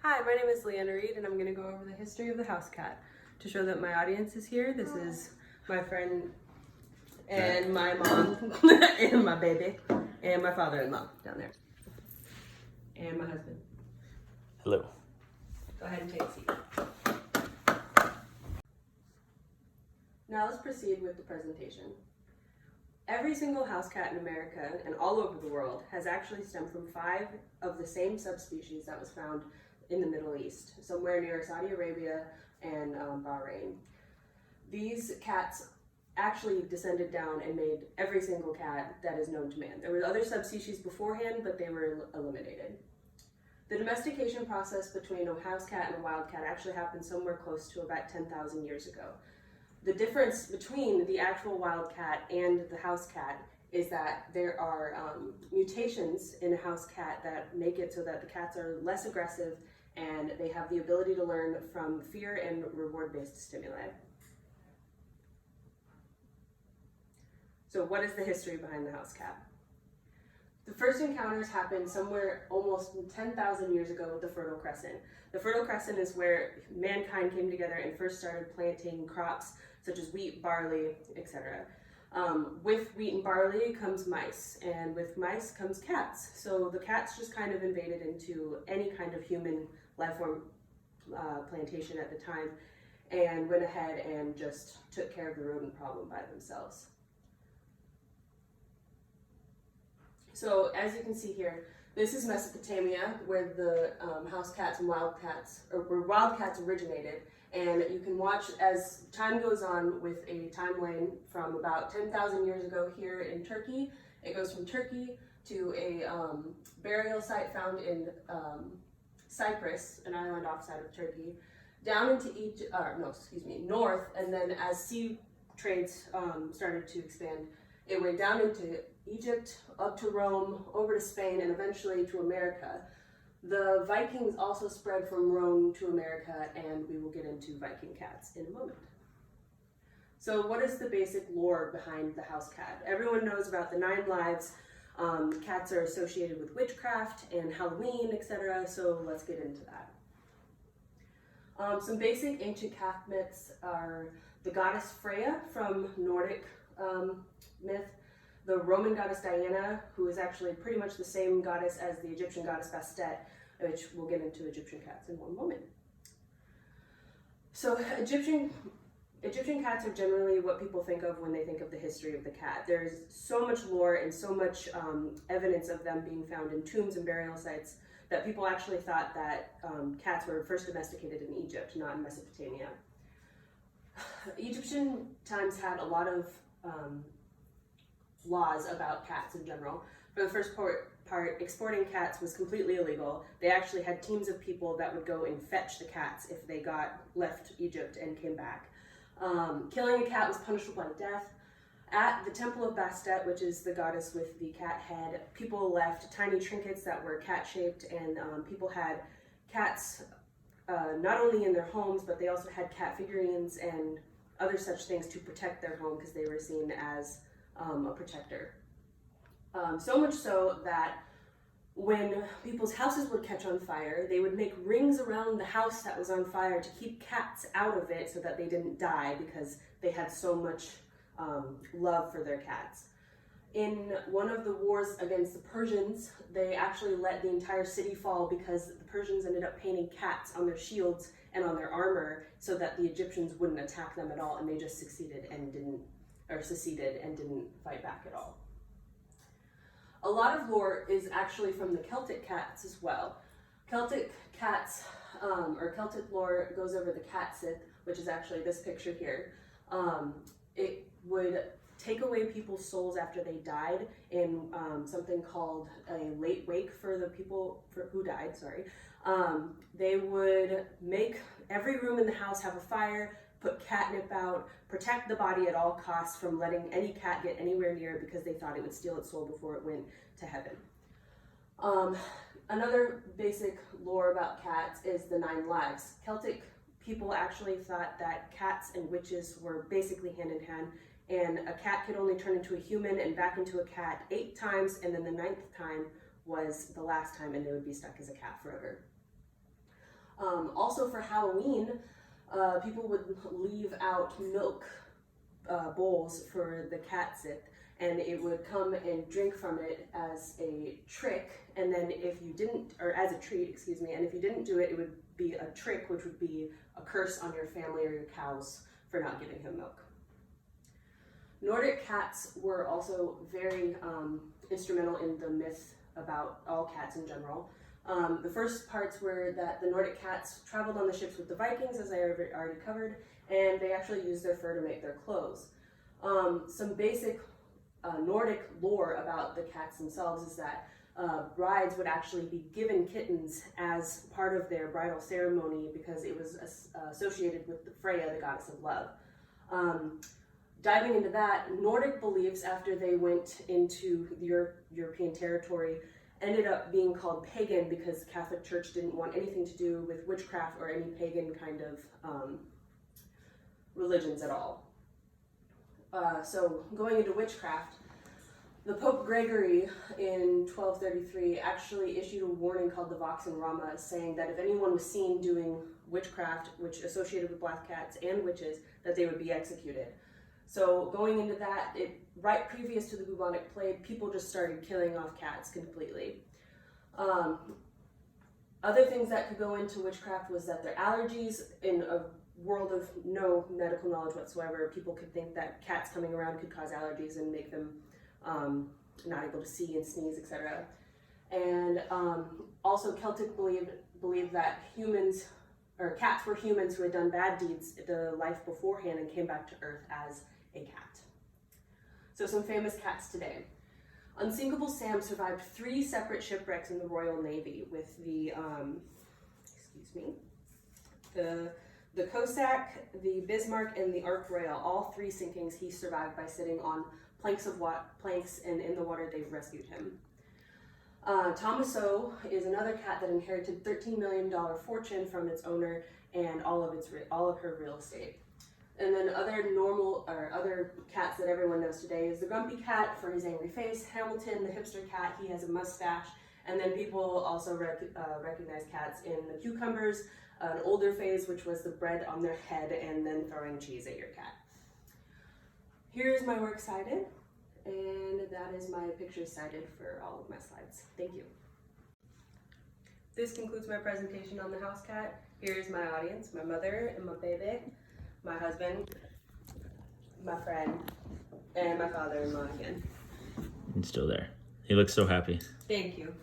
Hi, my name is Leanna and I'm going to go over the history of the house cat. To show that my audience is here, this is my friend and my mom and my baby and my father-in-law down there. And my husband. Hello. Go ahead and take a seat. Now let's proceed with the presentation. Every single house cat in America and all over the world has actually stemmed from 5 of the same subspecies that was found in the Middle East, somewhere near Saudi Arabia and Bahrain. These cats actually descended down and made every single cat that is known to man. There were other subspecies beforehand, but they were eliminated. The domestication process between a house cat and a wild cat actually happened somewhere close to about 10,000 years ago. The difference between the actual wild cat and the house cat is that there are mutations in a house cat that make it so that the cats are less aggressive and they have the ability to learn from fear and reward-based stimuli. So what is the history behind the house cat? The first encounters happened somewhere almost 10,000 years ago with the Fertile Crescent. The Fertile Crescent is where mankind came together and first started planting crops such as wheat, barley, etc. With wheat and barley comes mice, and with mice comes cats. So the cats just kind of invaded into any kind of human life form plantation at the time and went ahead and just took care of the rodent problem by themselves. So as you can see here, this is Mesopotamia, where the house cats and wild cats, or where wild cats originated. And you can watch as time goes on with a timeline from about 10,000 years ago here in Turkey. It goes from Turkey to a burial site found in Cyprus, an island offside of Turkey, down into Egypt, north, and then as sea trades started to expand, it went down into Egypt, up to Rome, over to Spain, and eventually to America. The Vikings also spread from Rome to America, and we will get into Viking cats in a moment. So what is the basic lore behind the house cat? Everyone knows about the 9 lives. Cats are associated with witchcraft and Halloween, etc. So let's get into that. Some basic ancient cat myths are the goddess Freya from Nordic myth, the Roman goddess Diana, who is actually pretty much the same goddess as the Egyptian goddess Bastet, which we'll get into Egyptian cats in one moment. So Egyptian cats are generally what people think of when they think of the history of the cat. There's so much lore and so much evidence of them being found in tombs and burial sites that people actually thought that cats were first domesticated in Egypt, not in Mesopotamia. Egyptian times had a lot of laws about cats in general. For the first part, exporting cats was completely illegal. They actually had teams of people that would go and fetch the cats if they left Egypt and came back. Killing a cat was punishable by death. At the Temple of Bastet, which is the goddess with the cat head, people left tiny trinkets that were cat-shaped, and people had cats not only in their homes, but they also had cat figurines and other such things to protect their home because they were seen as a protector. So much so that when people's houses would catch on fire, they would make rings around the house that was on fire to keep cats out of it so that they didn't die because they had so much love for their cats. In one of the wars against the Persians, they actually let the entire city fall because the Persians ended up painting cats on their shields and on their armor so that the Egyptians wouldn't attack them at all, and they just seceded and didn't fight back at all. A lot of lore is actually from the Celtic cats as well. Celtic cats, or Celtic lore goes over the cat sith, which is actually this picture here. It would take away people's souls after they died in something called a late wake for the people who died, They would make every room in the house have a fire, put catnip out, protect the body at all costs from letting any cat get anywhere near it because they thought it would steal its soul before it went to heaven. Another basic lore about cats is the 9 lives. Celtic people actually thought that cats and witches were basically hand in hand, and a cat could only turn into a human and back into a cat 8 times, and then the 9th time was the last time, and they would be stuck as a cat forever. Also for Halloween, people would leave out milk bowls for the cat sith, and it would come and drink from it as a trick, and then if you didn't, or as a treat, excuse me, and if you didn't do it, it would be a trick, which would be a curse on your family or your cows for not giving him milk. Nordic cats were also very instrumental in the myth about all cats in general. The first parts were that the Nordic cats traveled on the ships with the Vikings, as I already covered, and they actually used their fur to make their clothes. Some basic Nordic lore about the cats themselves is that brides would actually be given kittens as part of their bridal ceremony because it was associated with the Freya, the goddess of love. Diving into that, Nordic beliefs after they went into the European territory ended up being called pagan because the Catholic Church didn't want anything to do with witchcraft or any pagan kind of religions at all. So going into witchcraft, the Pope Gregory in 1233 actually issued a warning called the Vox in Rama, saying that if anyone was seen doing witchcraft, which associated with black cats and witches, that they would be executed. So going into that, right previous to the bubonic plague, people just started killing off cats completely. Other things that could go into witchcraft was that their allergies. In a world of no medical knowledge whatsoever, people could think that cats coming around could cause allergies and make them not able to see and sneeze, etc. And also Celtic believed that humans, or cats were humans who had done bad deeds the life beforehand and came back to Earth as a cat. So some famous cats today. Unsinkable Sam survived 3 separate shipwrecks in the Royal Navy with the, the Cossack, the Bismarck, and the Ark Royal. All 3 sinkings he survived by sitting on planks, and in the water they rescued him. Tomaso is another cat that inherited $13 million fortune from its owner and all of her real estate. And then other cats that everyone knows today is the Grumpy Cat for his angry face, Hamilton, the hipster cat, he has a mustache, and then people also recognize cats in the Cucumbers, an older phase, which was the bread on their head and then throwing cheese at your cat. Here's my works cited, and that is my pictures cited for all of my slides. Thank you. This concludes my presentation on the house cat. Here's my audience, my mother and my baby, my husband, my friend, and my father-in-law again. He's still there. He looks so happy. Thank you.